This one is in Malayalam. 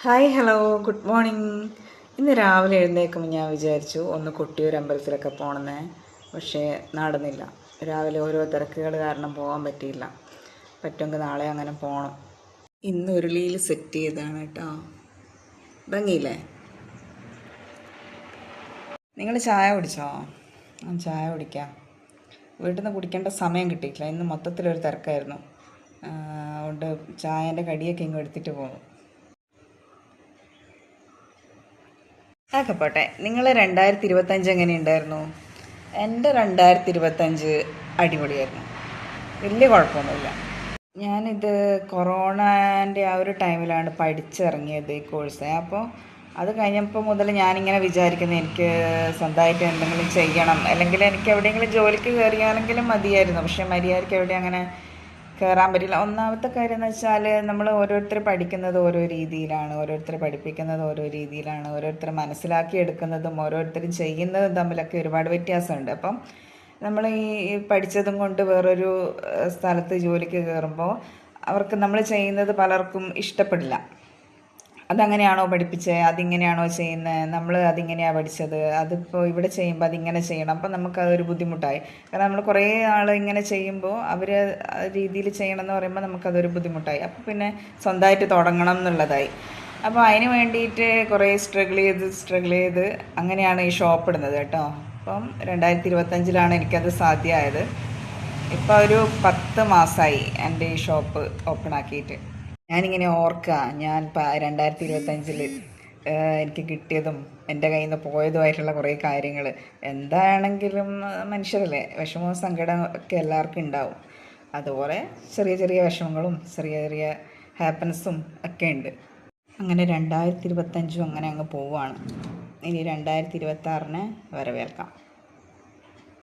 Hi hello good morning. ഇന്ന് രാവിലെ എഴുന്നേൽക്കുമ്പോൾ ഞാൻ വിചാരിച്ചു ഒന്ന് കൊട്ടിയൂർ അമ്പലത്തിലൊക്കെ പോകണമെന്നേ, പക്ഷേ നടന്നില്ല. രാവിലെ ഓരോ തിരക്കുകൾ കാരണം പോകാൻ പറ്റിയില്ല. പറ്റുമെങ്കിൽ നാളെ അങ്ങനെ പോകണം. ഇന്ന് ഉരുളിയിൽ സെറ്റ് ചെയ്താണ് കേട്ടോ. ഭംഗിയില്ലേ? നിങ്ങൾ ചായ കുടിച്ചോ? ചായ കുടിക്കാം. വീട്ടിൽ നിന്ന് കുടിക്കേണ്ട സമയം കിട്ടിയിട്ടില്ല. ഇന്ന് മൊത്തത്തിലൊരു തിരക്കായിരുന്നു. അതുകൊണ്ട് ചായൻ്റെ കടിയൊക്കെ ഇങ്ങ് എടുത്തിട്ട് പോകും. അതൊക്കെ പോട്ടെ. നിങ്ങൾ 2025 എങ്ങനെയുണ്ടായിരുന്നു? എൻ്റെ 2025 അടിപൊളിയായിരുന്നു. വലിയ കുഴപ്പമൊന്നുമില്ല. ഞാനിത് കൊറോണൻ്റെ ആ ഒരു ടൈമിലാണ് പഠിച്ചിറങ്ങിയത് ഈ കോഴ്സ്. അപ്പോൾ അത് കഴിഞ്ഞപ്പോൾ മുതൽ ഞാനിങ്ങനെ വിചാരിക്കുന്നത് എനിക്ക് സ്വന്തമായിട്ട് എന്തെങ്കിലും ചെയ്യണം, അല്ലെങ്കിൽ എനിക്ക് എവിടെയെങ്കിലും ജോലിക്ക് കയറിയാലെങ്കിലും മതിയായിരുന്നു. പക്ഷെ മര്യാദയ്ക്ക് എവിടെ അങ്ങനെ കയറാൻ പറ്റില്ല. ഒന്നാമത്തെ കാര്യം എന്ന് വെച്ചാൽ നമ്മൾ ഓരോരുത്തർ പഠിക്കുന്നത് ഓരോ രീതിയിലാണ്, ഓരോരുത്തർ പഠിപ്പിക്കുന്നത് ഓരോ രീതിയിലാണ്, ഓരോരുത്തർ മനസ്സിലാക്കി എടുക്കുന്നതും ഓരോരുത്തരും ചെയ്യുന്നതും തമ്മിലൊക്കെ ഒരുപാട് വ്യത്യാസമുണ്ട്. അപ്പം നമ്മൾ ഈ പഠിച്ചതും കൊണ്ട് വേറൊരു സ്ഥലത്ത് ജോലിക്ക് കയറുമ്പോൾ അവർക്ക് നമ്മൾ ചെയ്യുന്നത് പലർക്കും ഇഷ്ടപ്പെടില്ല. അതങ്ങനെയാണോ പഠിപ്പിച്ചത്, അതിങ്ങനെയാണോ ചെയ്യുന്നത്, നമ്മൾ അതിങ്ങനെയാണ് പഠിച്ചത്, അതിപ്പോൾ ഇവിടെ ചെയ്യുമ്പോൾ അതിങ്ങനെ ചെയ്യണം. അപ്പം നമുക്കതൊരു ബുദ്ധിമുട്ടായി. കാരണം നമ്മൾ കുറേ ആൾ ഇങ്ങനെ ചെയ്യുമ്പോൾ അവർ രീതിയിൽ ചെയ്യണം എന്ന് പറയുമ്പോൾ നമുക്കതൊരു ബുദ്ധിമുട്ടായി. അപ്പോൾ പിന്നെ സ്വന്തമായിട്ട് തുടങ്ങണം എന്നുള്ളതായി. അപ്പോൾ അതിന് വേണ്ടിയിട്ട് കുറേ സ്ട്രഗിൾ ചെയ്ത് അങ്ങനെയാണ് ഈ ഷോപ്പ് ഇടുന്നത് കേട്ടോ. അപ്പം 2025 എനിക്കത് സാധ്യമായത്. ഇപ്പോൾ ഒരു 10 മാസമായി എൻ്റെ ഈ ഷോപ്പ് ഓപ്പൺ ആക്കിയിട്ട്. ഞാനിങ്ങനെ ഓർക്കുക, ഞാൻ 2025 എനിക്ക് കിട്ടിയതും എൻ്റെ കയ്യിൽ നിന്ന് പോയതുമായിട്ടുള്ള കുറേ കാര്യങ്ങൾ. എന്താണെങ്കിലും മനുഷ്യരല്ലേ, വിഷമവും സങ്കടം ഒക്കെ എല്ലാവർക്കും ഉണ്ടാവും. അതുപോലെ ചെറിയ ചെറിയ വിഷമങ്ങളും ചെറിയ ചെറിയ ഹാപ്പിനെസ്സും ഒക്കെ ഉണ്ട്. അങ്ങനെ 2025 അങ്ങനെ അങ്ങ് പോവുകയാണ്. ഇനി 2026 വരവേൽക്കാം.